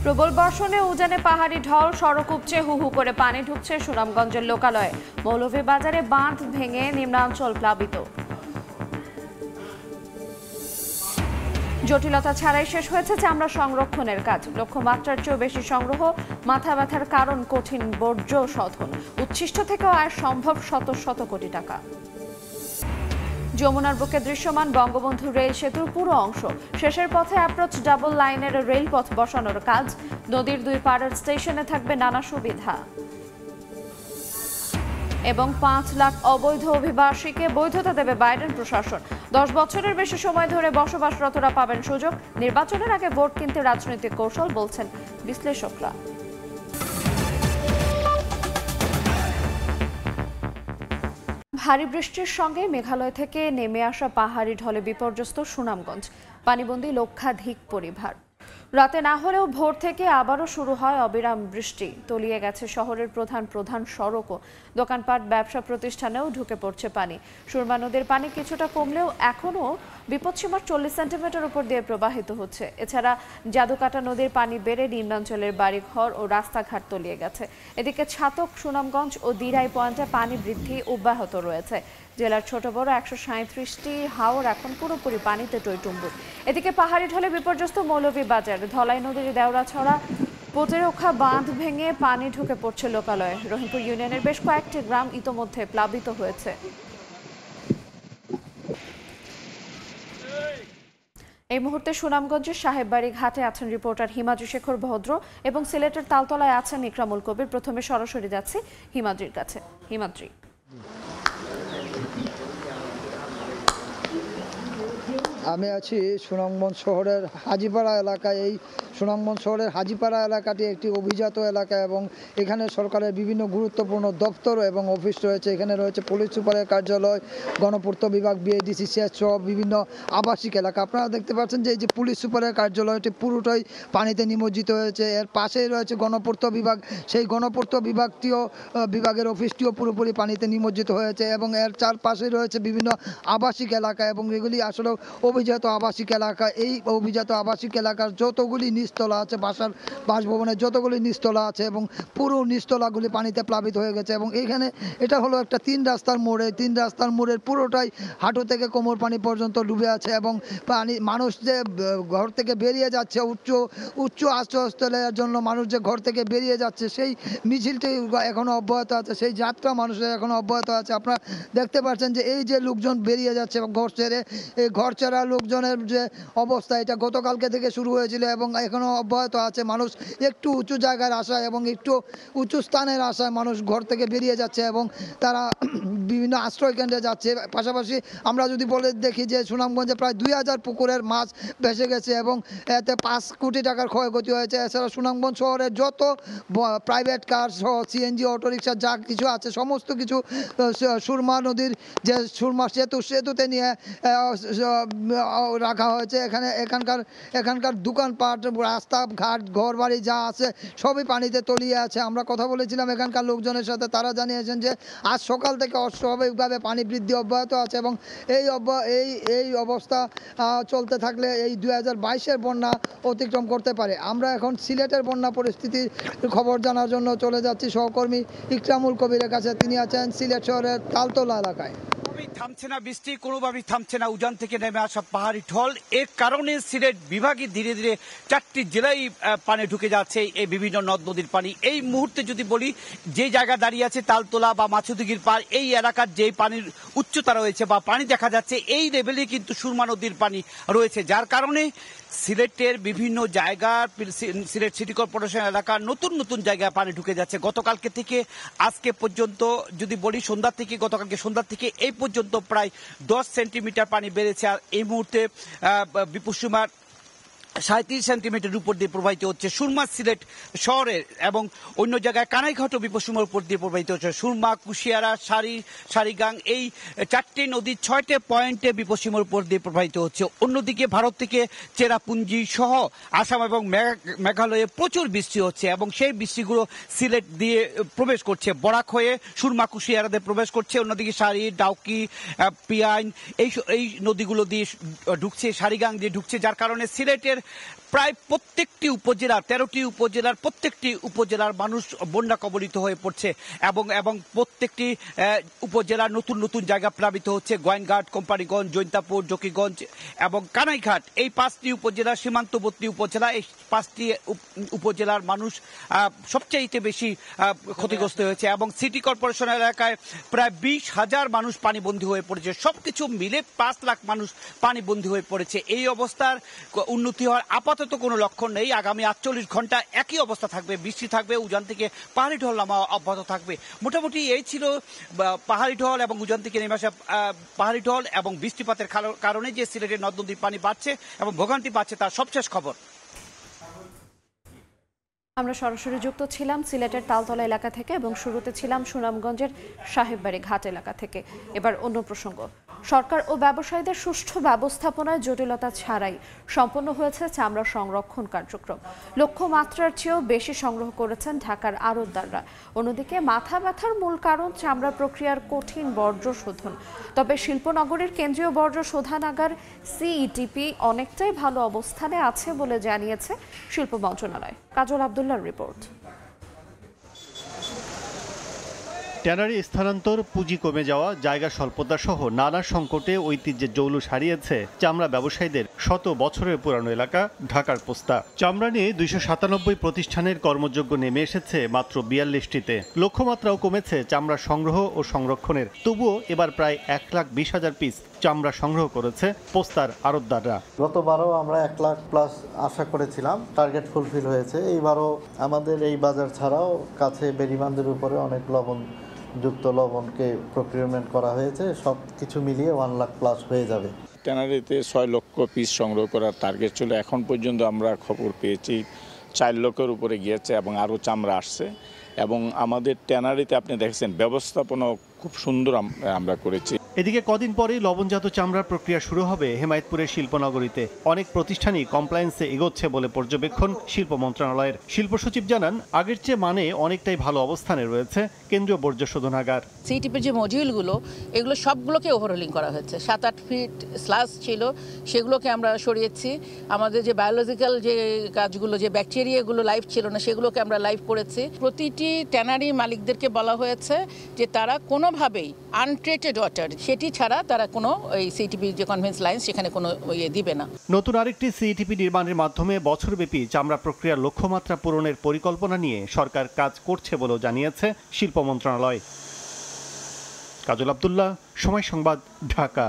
প্রবল বর্ষণে উজানে পাহাড়ি ঢল, সড়ক উপচে হু হু করে পানি ঢুকছে সুনামগঞ্জের লোকালয়ে। মৌলভীবাজারে বাঁধ ভেঙে নিম্নাঞ্চল প্লাবিত। জটিলতা ছাড়াই শেষ হয়েছে চামড়া সংরক্ষণের কাজ। লক্ষ্যমাত্রার চেয়েও বেশি সংগ্রহ, মাথা ব্যথার কারণ কঠিন বর্জ্য শোধন। উচ্ছিষ্ট থেকেও আয় সম্ভব শত শত কোটি টাকা। যমুনার বুকে দৃশ্যমান বঙ্গবন্ধু রেল সেতুর পুরো অংশ। শেষের পথে অ্যাপ্রোচ ডাবল লাইনের রেলপথ বসানোর কাজ। নদীর দুই পাড়ের স্টেশনে থাকবে নানা সুবিধা। এবং 5 লাখ অবৈধ অভিবাসীকে বৈধতা দেবে বাইডেন প্রশাসন। 10 বছরের বেশি সময় ধরে বসবাসরতরা পাবেন সুযোগ। নির্বাচনের আগে ভোট কিনতে রাজনৈতিক কৌশল, বলছেন বিশ্লেষকরা। ভারী বৃষ্টির সঙ্গে মেঘালয় থেকে নেমে আসা পাহাড়ি ঢলে বিপর্যস্ত সুনামগঞ্জ। পানিবন্দী লক্ষাধিক পরিবার। রাতে না হলেও ভোর থেকে আবারও শুরু হয় অবিরাম বৃষ্টি। তলিয়ে গেছে শহরের প্রধান সড়কও। দোকানপাট, ব্যবসা প্রতিষ্ঠানেও ঢুকে পড়ছে পানি। সুরমা নদীর পানি কিছুটা কমলেও এখনও বিপদসীমার 40 সেন্টিমিটার উপর দিয়ে প্রবাহিত হচ্ছে। এছাড়া জাদুকাটা নদীর পানি বেড়ে নিম্নাঞ্চলের বাড়িঘর ও রাস্তাঘাট তলিয়ে গেছে। এদিকে ছাতক, সুনামগঞ্জ ও দিরাই পয়েন্টে পানি বৃদ্ধি অব্যাহত রয়েছে। জেলার ছোট বড় 137টি হাওর এখন পুরোপুরি পানিতে টইটুম্বুর। এদিকে পাহাড়ি ঢলে বিপর্যস্ত মৌলভীবাজার। ধলাই নদীর দেওরাছড়া প্রতিরক্ষা বাঁধ ভেঙে পানি ঢুকে পড়ছে লোকালয়ে। রহিমপুর ইউনিয়নের বেশ কয়েকটি গ্রাম ইতোমধ্যে প্লাবিত হয়েছে। এই মুহূর্তে সুনামগঞ্জের সাহেববাড়ি ঘাটে আছেন রিপোর্টার হিমাদ্রি শেখর ভদ্র এবং সিলেটের তালতলায় আছেন ইকরামুল কবির। প্রথমে সরাসরি যাচ্ছি হিমাদ্রির কাছে। হিমাদ্রি, আমি আছি সুনামগঞ্জ শহরের হাজিপাড়া এলাকায়। এই সুনামগঞ্জ শহরের হাজিপাড়া এলাকাটি একটি অভিজাত এলাকা এবং এখানে সরকারের বিভিন্ন গুরুত্বপূর্ণ দপ্তর এবং অফিস রয়েছে। এখানে রয়েছে পুলিশ সুপারের কার্যালয়, গণপূর্ত বিভাগ, বিএডিসি সহ বিভিন্ন আবাসিক এলাকা। আপনারা দেখতে পাচ্ছেন যে এই যে পুলিশ সুপারের কার্যালয়টি পুরোটাই পানিতে নিমজ্জিত হয়েছে। এর পাশেই রয়েছে গণপূর্ত বিভাগ। সেই গণপূর্ত বিভাগের অফিসটিও পুরোপুরি পানিতে নিমজ্জিত হয়েছে এবং এর চারপাশে রয়েছে বিভিন্ন আবাসিক এলাকা এবং এগুলি আসলে অভিজাত আবাসিক এলাকা। এই অভিজাত আবাসিক এলাকার যতগুলি নিচতলা আছে, বাসভবনের যতগুলি নিচতলা আছে এবং পুরো নিচতলাগুলি পানিতে প্লাবিত হয়ে গেছে। এবং এইখানে এটা হলো একটা 3 রাস্তার মোড়ে। 3 রাস্তার মোড়ের পুরোটাই হাঁটু থেকে কোমর পানি পর্যন্ত ডুবে আছে এবং মানুষ যে ঘর থেকে বেরিয়ে যাচ্ছে, উচ্চ আশ্রয়স্থলের জন্য মানুষ যে ঘর থেকে বেরিয়ে যাচ্ছে, সেই মিছিলটি এখনো অব্যাহত আছে, সেই যাত্রা মানুষের এখনো অব্যাহত আছে। আপনারা দেখতে পাচ্ছেন যে এই যে লোকজন বেরিয়ে যাচ্ছে এবং ঘর ছেড়ে, এই ঘর ছাড়া লোকজনের যে অবস্থা, এটা গতকালকে থেকে শুরু হয়েছিল এবং এখনো অব্যাহত আছে। মানুষ একটু উঁচু জায়গার আশায় এবং একটু উঁচু স্থানের আশায় মানুষ ঘর থেকে বেরিয়ে যাচ্ছে এবং তারা বিভিন্ন আশ্রয় কেন্দ্রে যাচ্ছে। পাশাপাশি আমরা যদি বলে দেখি যে সুনামগঞ্জে প্রায় 2000 পুকুরের মাছ ভেসে গেছে এবং এতে 5 কোটি টাকার ক্ষয়ক্ষতি হয়েছে। এছাড়া সুনামগঞ্জ শহরের যত প্রাইভেট কার সহ সিএনজি, অটোরিকশা যা কিছু আছে সমস্ত কিছু সুরমা নদীর যে সুরমা সেতুতে নিয়ে রাখা হয়েছে। এখানকার দোকানপাট, রাস্তাঘাট, ঘর বাড়ি যা আছে সবই পানিতে তলিয়ে আছে। আমরা কথা বলেছিলাম এখানকার লোকজনের সাথে, তারা জানিয়েছেন যে আজ সকাল থেকে অস্বাভাবিকভাবে পানি বৃদ্ধি অব্যাহত আছে এবং এই অবস্থা চলতে থাকলে এই 2022-এর বন্যা অতিক্রম করতে পারে। আমরা এখন সিলেটের বন্যা পরিস্থিতির খবর জানার জন্য চলে যাচ্ছি সহকর্মী ইকরামুল কবিরের কাছে। তিনি আছেন সিলেট শহরের তালতলা এলাকায়। থামছে না বৃষ্টি, কোনোভাবেই থামছে না উজান থেকে নেমে আসা পাহাড়ি ঢল। এর কারণে সিলেট বিভাগে ধীরে ধীরে 4টি জেলায় পানি ঢুকে যাচ্ছে, এই বিভিন্ন নদ নদীর পানি। এই মুহূর্তে যদি বলি, যে জায়গা দাঁড়িয়ে আছে তালতলা বা মাছুদিঘির পাড়, এই এলাকার যে পানির উচ্চতা রয়েছে বা পানি দেখা যাচ্ছে, এই লেভেলে কিন্তু সুরমা নদীর পানি রয়েছে, যার কারণে সিলেটের বিভিন্ন জায়গা, সিলেট সিটি কর্পোরেশন এলাকার নতুন নতুন জায়গায় পানি ঢুকে যাচ্ছে। গতকালকে থেকে আজকে পর্যন্ত যদি বলি, গতকালকে সন্ধ্যা থেকে এই পর্যন্ত প্রায় 10 সেন্টিমিটার পানি বেড়েছে। আর এই মুহূর্তে বিপদসীমার 37 সেন্টিমিটার উপর দিয়ে প্রবাহিত হচ্ছে সুরমা সিলেট শহরের, এবং অন্য জায়গায় কানাইঘাটও বিপদসীমার উপর দিয়ে প্রবাহিত হচ্ছে। সুরমা, কুশিয়ারা, সারিগাং, এই 4টি নদী 6টে পয়েন্টে বিপদসীমার উপর দিয়ে প্রবাহিত হচ্ছে। অন্যদিকে ভারত থেকে চেরাপুঞ্জি সহ আসাম এবং মেঘালয়ে প্রচুর বৃষ্টি হচ্ছে এবং সেই বৃষ্টিগুলো সিলেট দিয়ে প্রবেশ করছে, বরাক হয়ে সুরমা, কুশিয়ারাতে প্রবেশ করছে। অন্যদিকে সারি, ডাউকি, পিয়াইন এই নদীগুলো দিয়ে ঢুকছে, সারিগাং দিয়ে ঢুকছে, যার কারণে সিলেটের প্রায় প্রত্যেকটি উপজেলা 13টি উপজেলার প্রত্যেকটি উপজেলার মানুষ বন্যা কবলিত হয়ে পড়ছে এবং প্রত্যেকটি উপজেলার নতুন নতুন জায়গা প্লাবিত হচ্ছে। গোয়াইনঘাট, কোম্পানিগঞ্জ, জৈন্তাপুর, জকিগঞ্জ এবং কানাইঘাট, এই 5টি উপজেলা, সীমান্তবর্তী উপজেলা, এই 5টি উপজেলার মানুষ সবচেয়ে বেশি ক্ষতিগ্রস্ত হয়েছে এবং সিটি কর্পোরেশন এলাকায় প্রায় 20,000 মানুষ পানিবন্দী হয়ে পড়েছে। সবকিছু মিলে 5 লাখ মানুষ পানিবন্দী হয়ে পড়েছে। এই অবস্থার উন্নতি হওয়ার আপাতত কোনো লক্ষণ নেই। আগামী 48 ঘন্টা একই অবস্থা থাকবে, বৃষ্টি থাকবে, উজান থেকে পাহাড়ি ঢল নামা অব্যাহত থাকবে। মোটামুটি এই ছিল পাহাড়ি ঢল এবং উজান থেকে নেমে আসা পাহাড়ি ঢল এবং বৃষ্টিপাতের কারণে যে সিলেটের নদ নদীর পানি বাড়ছে এবং ভোগান্তি বাড়ছে তার সবশেষ খবর। আমরা সরাসরি যুক্ত ছিলাম সিলেটের তালতলা এলাকা থেকে এবং শুরুতে ছিলাম সুনামগঞ্জের সাহেববাড়ি ঘাট এলাকা থেকে। এবার অন্য প্রসঙ্গ, সরকার ও ব্যবসায়ীদের সুষ্ঠু ব্যবস্থাপনায় জটিলতা ছাড়াই সম্পন্ন হয়েছে চামড়া সংরক্ষণ কার্যক্রম। লক্ষ্যমাত্রার চেয়েও বেশি সংগ্রহ করেছেন ঢাকার আড়তদাররা। অন্যদিকে মাথা ব্যথার মূল কারণ চামড়া প্রক্রিয়ার কঠিন বর্জ্য শোধন। তবে শিল্পনগরীর কেন্দ্রীয় বর্জ্য শোধনাগার সিইটিপি অনেকটাই ভালো অবস্থানে আছে বলে জানিয়েছে শিল্প মন্ত্রণালয়। কাজল আব্দুল্লাহর রিপোর্ট। ট্যানারি স্থানান্তর, পুঁজি কমে যাওয়া, জায়গা স্বল্পতা সহ নানা সংকটে ঐতিহ্যের জৌলুস হারিয়েছে চামড়া ব্যবসায়ীদের শত বছরের পুরানো এলাকা ঢাকার পোস্তা। চামড়া নিয়ে 297 প্রতিষ্ঠানের কর্মযোগ্য নেমে এসেছে মাত্র 42টিতে। লক্ষ্যমাত্রাও কমেছে চামড়া সংগ্রহ ও সংরক্ষণের। তবুও এবার প্রায় 1,20,000 পিস চামড়া সংগ্রহ করেছে পোস্তার আড়তদাররা। গতবারও আমরা 1 লাখ প্লাস আশা করেছিলাম, টার্গেট ফুলফিল হয়েছে। এইবারও আমাদের এই বাজার ছাড়াও কাছে বেরিবান্ধের উপরে অনেক যুক্ত লবণকে প্রকিউরমেন্ট করা হয়েছে। সব কিছু মিলিয়ে 1 লাখ প্লাস হয়ে যাবে। ট্যানারিতে 6 লক্ষ পিস সংগ্রহ করার টার্গেট ছিল। এখন পর্যন্ত আমরা খবর পেয়েছি 4 লক্ষের উপরে গিয়েছে এবং আরও চামড়া আসছে। এবং আমাদের ট্যানারিতে আপনি দেখছেন ব্যবস্থাপনা খুব সুন্দর আমরা করেছি। এদিকে কদিন পরেই লবণজাত চামড়ার প্রক্রিয়া শুরু হবে হেমায়েতপুরের শিল্পনগরীতে। অনেক প্রতিষ্ঠানই কমপ্লায়েন্সে এগোচ্ছে বলে পর্যবেক্ষণ শিল্প মন্ত্রণালয়ের। শিল্প সচিব জানান, আগের চেয়ে মানে অনেকটাই ভালো অবস্থানে রয়েছে কেন্দ্রীয় বর্জ্য শোধনাগার। সিইটিপির যে মডিউলগুলো, এগুলো সবগুলোকে ওভারহোলিং করা হয়েছে। 7-8 ফিট স্লাস ছিল, সেগুলোকে আমরা সরিয়েছি। আমাদের যে বায়োলজিক্যাল যে কাজগুলো, যে ব্যাকটেরিয়াগুলো লাইভ ছিল না, সেগুলোকে আমরা লাইভ করেছি। প্রতিটি ট্যানারি মালিকদেরকে বলা হয়েছে যে তারা কোনোভাবেই আনট্রিটেড ওয়াটার, সেটি ছাড়া তারা কোনো ওই সিইটিপি যে কনভেন্স লাইন সেখানে কোনো দিবে না। নতুন আরেকটি সিইটিপি নির্মাণের মাধ্যমে বছরব্যাপী চামড়া প্রক্রিয়ার লক্ষ্যমাত্রা পূরণের পরিকল্পনা নিয়ে সরকার কাজ করছে বলেও জানিয়েছে শিল্প মন্ত্রণালয়। কাজল আব্দুল্লাহ, সময় সংবাদ, ঢাকা।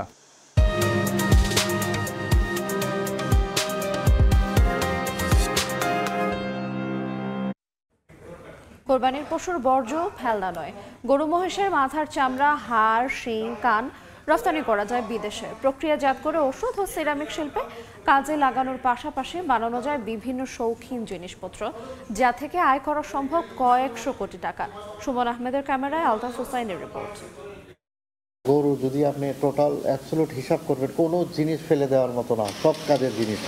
কোরবানির পশুর বর্জ্য ফেলনা নয়, গরু মহিষের মাথার চামড়া, হাড়, শিং, কান রফতানি করা যায় বিদেশে। প্রক্রিয়াজাত করে ওষুধ ও সিরামিক শিল্পে কাজে লাগানোর পাশাপাশি বানানো যায় বিভিন্ন শৌখিন জিনিসপত্র, যা থেকে আয় করা সম্ভব কয়েকশো কোটি টাকা। সুমন আহমেদের ক্যামেরায় আলতাফ হোসাইনের রিপোর্ট। গরু যদি আপনি টোটাল অ্যাবসলিউট হিসাব করবেন, কোনো জিনিস ফেলে দেওয়ার মতো না, সব কাজের জিনিস।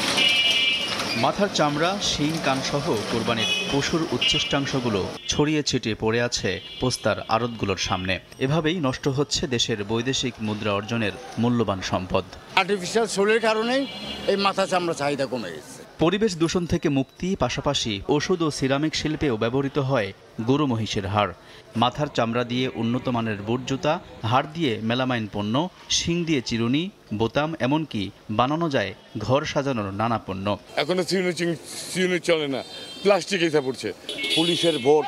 মাথার চামড়া, শিং, কানসহ কোরবানির পশুর উচ্ছিষ্টাংশগুলো ছড়িয়ে ছিটিয়ে পড়ে আছে পোস্তার আড়তগুলোর সামনে। এভাবেই নষ্ট হচ্ছে দেশের বৈদেশিক মুদ্রা অর্জনের মূল্যবান সম্পদ। আর্টিফিশিয়াল সোলের কারণেই এই মাথা চামড়া চাহিদা কমে গেছে। পরিবেশ দূষণ থেকে মুক্তি, পাশাপাশি ওষুধ ও সিরামিক শিল্পেও ব্যবহৃত হয় গরু মহিষের হাড়। মাথার চামড়া দিয়ে উন্নত মানের বুট জুতা, হাড় দিয়ে মেলামাইন পণ্য, শিং দিয়ে চিরুনি, বোতাম, এমনকি বানানো যায় ঘর সাজানোর নানা পণ্য। এখনো চিরুনি চলে না, প্লাস্টিক এসে পড়ছে। পুলিশের ভোট,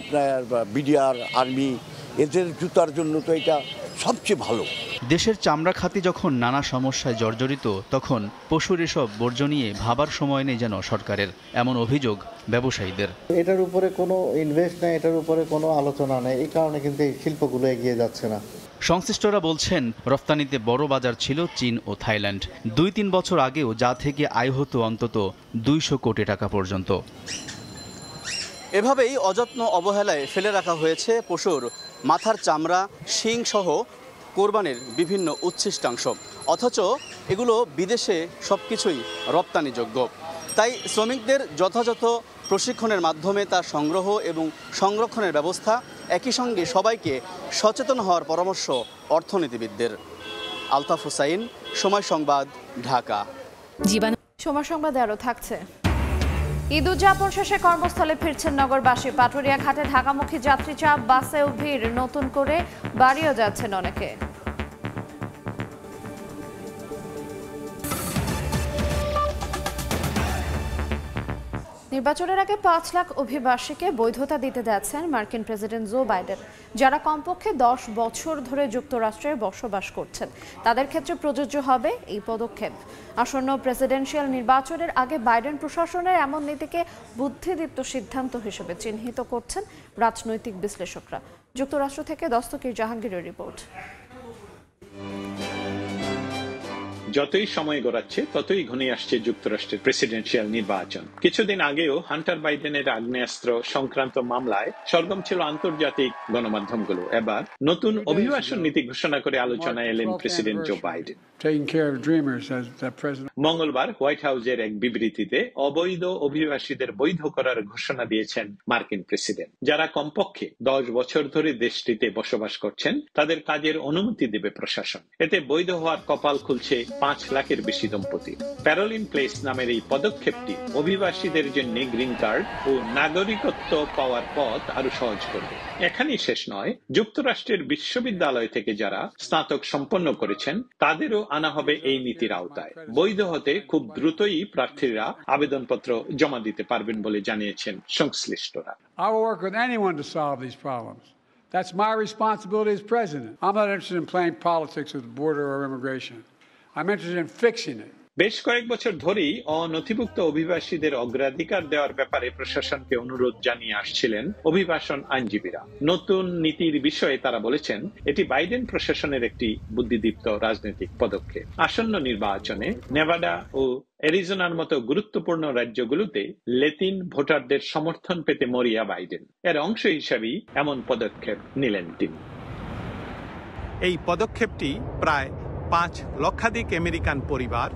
আপনার বিডিআর, আর্মি, এদের জুতার জন্য তো এটা সবচেয়ে ভালো। দেশের চামড়া খাতি যখন নানা সমস্যায় জর্জরিত, তখন পশুর এসব বর্জ্য নিয়ে ভাবার সময় নেই যেন সরকারের, এমন অভিযোগ ব্যবসায়ীদের। এটার উপরে কোনো ইনভেস্ট নেই, এটার উপরে কোনো আলোচনা নেই, এই কারণে কিন্তু এই শিল্পগুলো এগিয়ে যাচ্ছে না। সংশ্লিষ্টরা বলছেন, রফতানিতে বড় বাজার ছিল চীন ও থাইল্যান্ড। 2-3 বছর আগেও যা থেকে আয় হতো অন্তত 200 কোটি টাকা পর্যন্ত। এভাবেই অযত্ন অবহেলায় ফেলে রাখা হয়েছে পশুর মাথার চামড়া, শিং সহ কোরবানির বিভিন্ন উচ্ছিষ্টাংশ, অথচ এগুলো বিদেশে সবকিছুই রপ্তানিযোগ্য। তাই শ্রমিকদের যথাযথ প্রশিক্ষণের মাধ্যমে তার সংগ্রহ এবং সংরক্ষণের ব্যবস্থা, একই সঙ্গে সবাইকে সচেতন হওয়ার পরামর্শ অর্থনীতিবিদদের। আলতাফ হুসাইন, সময় সংবাদ, ঢাকা। সময় সংবাদে আরো থাকছে। ঈদ উদযাপন শেষে কর্মস্থলে ফিরছেন নগরবাসী। পাটুরিয়া ঘাটে ঢাকামুখী যাত্রী চাপ, বাসেও ভিড়, নতুন করে বাড়িও যাচ্ছেন অনেকে। নির্বাচনের আগে 5 লাখ অভিবাসীকে বৈধতা দিতে যাচ্ছেন মার্কিন প্রেসিডেন্ট জো বাইডেন, যারা কমপক্ষে 10 বছর ধরে যুক্তরাষ্ট্রে বসবাস করছেন। তাদের ক্ষেত্রে প্রযোজ্য হবে এই পদক্ষেপ। আসন্ন প্রেসিডেন্সিয়াল নির্বাচনের আগে বাইডেন প্রশাসনের এমন নীতিকে বুদ্ধিদীপ্ত সিদ্ধান্ত হিসেবে চিহ্নিত করছেন রাজনৈতিক বিশ্লেষকরা। যুক্তরাষ্ট্র থেকে দস্তগীর জাহাঙ্গীরের রিপোর্ট। যতই সময় গড়াচ্ছে ততই ঘনিয়ে আসছে যুক্তরাষ্ট্রের প্রেসিডেন্সিয়াল নির্বাচন। কিছুদিন আগেও হান্টার বাইডেনের আগ্নেয়াস্ত্র সংক্রান্ত মামলায় সরগম ছিল আন্তর্জাতিক গণমাধ্যমগুলো। এবার নতুন অভিবাসন নীতি ঘোষণা করে আলোচনায় এলেন প্রেসিডেন্ট জো বাইডেন। মঙ্গলবার হোয়াইট হাউসের এক বিবৃতিতে অবৈধ অভিবাসীদের বৈধ করার ঘোষণা দিয়েছেন মার্কিন প্রেসিডেন্ট। যারা কমপক্ষে 10 বছর ধরে দেশটিতে বসবাস করছেন তাদের কাজের অনুমতি দেবে প্রশাসন। এতে বৈধ হওয়ার কপাল খুলছে 5 লাখের বেশি দম্পতি। প্যারোলিন প্লেস নামের এই পদক্ষেপটি অভিবাসীদের জন্য গ্রিন কার্ড ও নাগরিকত্ব পাওয়ার পথ আরো সহজ করবে। এখানেই শেষ নয়, যুক্তরাষ্ট্রের বিশ্ববিদ্যালয় থেকে যারা স্নাতক সম্পন্ন করেছেন তাদেরও আনা হবে এই নীতির আওতায়। বৈধ হতে খুব দ্রুতই প্রার্থীরা আবেদনপত্র জমা দিতে পারবেন বলে জানিয়েছেন সংশ্লিষ্টরা। I will work with anyone to solve these problems. That's my responsibility as president. I'm not interested in playing politics with the border or immigration. I'm interested in fixing it. বেশ কয়েক বছর ধরেই অনথিভুক্ত অভিবাসীদের অগ্রাধিকার দেওয়ার ব্যাপারে প্রশাসনকে অনুরোধ জানিয়ে আসছিলেন অভিবাসন আইনজীবীরা। নতুন নীতির বিষয়ে তারা বলেছেন এটি বাইডেন প্রশাসনের একটি বুদ্ধিদীপ্ত রাজনৈতিক পদক্ষেপ। আসন্ন নির্বাচনে নেভাডা ও অ্যারিজোনার মতো গুরুত্বপূর্ণ রাজ্যগুলোতে লেতিন ভোটারদের সমর্থন পেতে মরিয়া বাইডেন। এর অংশ হিসাবেই এমন পদক্ষেপ নিলেন তিনি। এই পদক্ষেপটি প্রায় 5 লক্ষাধিক আমেরিকান পরিবার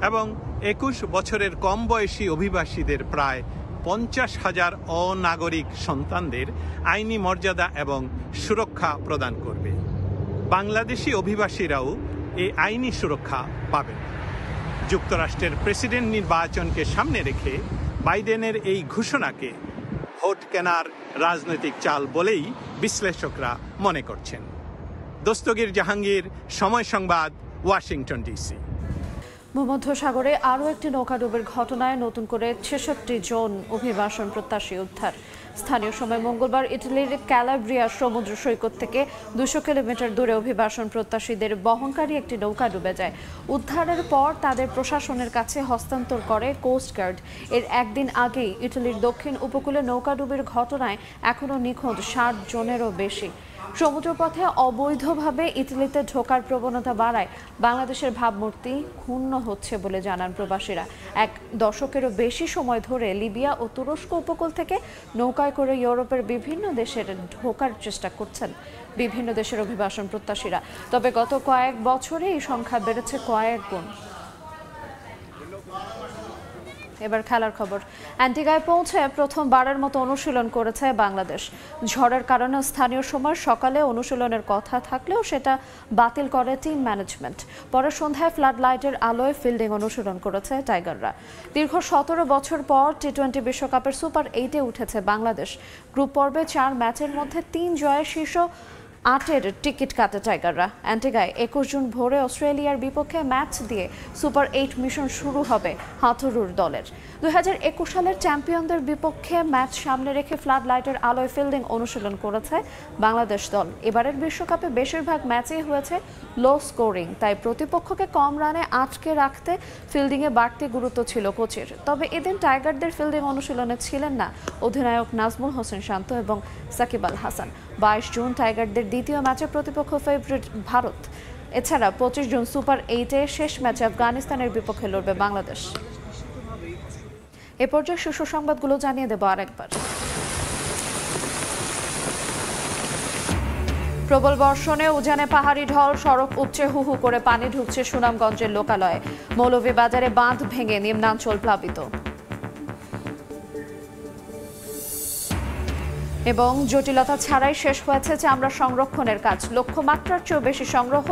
এবং 21 বছরের কম বয়সী অভিবাসীদের প্রায় 50,000 অনাগরিক সন্তানদের আইনি মর্যাদা এবং সুরক্ষা প্রদান করবে। বাংলাদেশি অভিবাসীরাও এই আইনি সুরক্ষা পাবেন। যুক্তরাষ্ট্রের প্রেসিডেন্ট নির্বাচনকে সামনে রেখে বাইডেনের এই ঘোষণাকে ভোট কেনার রাজনৈতিক চাল বলেই বিশ্লেষকরা মনে করছেন। দস্তগীর জাহাঙ্গীর, সময় সংবাদ, ওয়াশিংটন ডিসি। ভূমধ্যসাগরে আরও একটি নৌকাডুবির ঘটনায় নতুন করে 66 জন অভিবাসন প্রত্যাশী উদ্ধার। স্থানীয় সময় মঙ্গলবার ইটালির ক্যালাব্রিয়া সমুদ্র সৈকত থেকে 200 কিলোমিটার দূরে অভিবাসন প্রত্যাশীদের বহনকারী একটি নৌকা ডুবে যায়। উদ্ধারের পর তাদের প্রশাসনের কাছে হস্তান্তর করে কোস্ট গার্ড। এর একদিন আগেই ইটালির দক্ষিণ উপকূলে নৌকাডুবির ঘটনায় এখনও নিখোঁজ 60 জনেরও বেশি। সমুদ্রপথে অবৈধভাবে ইতালিতে ঢোকার প্রবণতা বাড়ায় বাংলাদেশের ভাবমূর্তি ক্ষুণ্ণ হচ্ছে বলে জানান প্রবাসীরা। 1 দশকেরও বেশি সময় ধরে লিবিয়া ও তুরস্ক উপকূল থেকে নৌকায় করে ইউরোপের বিভিন্ন দেশের ঢোকার চেষ্টা করছেন বিভিন্ন দেশের অভিবাসন প্রত্যাশীরা। তবে গত কয়েক বছরে এই সংখ্যা বেড়েছে কয়েক গুণ। এবার খেলার খবর। অ্যান্টিগায় পৌঁছে প্রথমবারের মতো অনুশীলন করেছে বাংলাদেশ। ঝড়ের কারণে স্থানীয় সময় সকালে অনুশীলনের কথা থাকলেও সেটা বাতিল করে টিম ম্যানেজমেন্ট। পরে সন্ধ্যায় ফ্লাড লাইটের আলোয় ফিল্ডিং অনুশীলন করেছে টাইগাররা। দীর্ঘ 17 বছর পর টি-20 বিশ্বকাপের সুপার 8-এ উঠেছে বাংলাদেশ। গ্রুপ পর্বে 4 ম্যাচের মধ্যে 3 জয়ে শীর্ষ 8-এর টিকিট কাটে টাইগাররা। অ্যান্টিগায় 21 জুন ভোরে অস্ট্রেলিয়ার বিপক্ষে ম্যাচ দিয়ে সুপার 8 মিশন শুরু হবে হাথুরুর দলের। 2021 সালের চ্যাম্পিয়নদের বিপক্ষে ম্যাচ সামনে রেখে ফ্লাড লাইটের আলোয় ফিল্ডিং অনুশীলন করেছে বাংলাদেশ দল। এবারের বিশ্বকাপে বেশিরভাগ ম্যাচেই হয়েছে লো স্কোরিং, তাই প্রতিপক্ষকে কম রানে আটকে রাখতে ফিল্ডিংয়ে বাড়তি গুরুত্ব ছিল কোচের। তবে এদিন টাইগারদের ফিল্ডিং অনুশীলনে ছিলেন না অধিনায়ক নাজমুল হোসেন শান্ত এবং সাকিব আল হাসান। 22 জুন টাইগারদের দ্বিতীয় ম্যাচে প্রতিপক্ষ ফেভারিট ভারত। এছাড়া 25 জুন সুপার 8-এ শেষ ম্যাচে আফগানিস্তানের বিপক্ষে লড়বে বাংলাদেশ। এ পর্যায়ে শীর্ষ সংবাদগুলো জানিয়ে দেব আরেকবার। প্রবল বর্ষণে উজানে পাহাড়ি ঢল, সড়ক উপচে হু হু করে পানি ঢুকছে সুনামগঞ্জের লোকালয়ে। মৌলভীবাজারে বাঁধ ভেঙে নিম্নাঞ্চল প্লাবিত। এবং জটিলতা ছাড়াই শেষ হয়েছে চামড়া সংরক্ষণের কাজ। লক্ষ্যমাত্রার চেয়েও বেশি সংগ্রহ।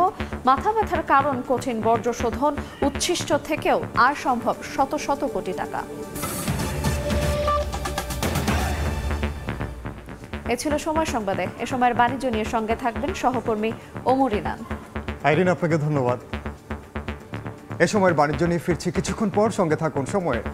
মাথা ব্যথার কারণ কঠিন বর্জ্য শোধন। উচ্ছিষ্ট থেকেও আয় সম্ভব শত শত কোটি টাকা। এ ছিল সময় সংবাদে। এ সময়ের বাণিজ্য নিয়ে সঙ্গে থাকবেন সহকর্মী ওমর ইনান। আইরিন, আপনাকে ধন্যবাদ। এ সময়ের বাণিজ্য নিয়ে ফিরছি কিছুক্ষণ পর, সঙ্গে থাকুন সময়ের।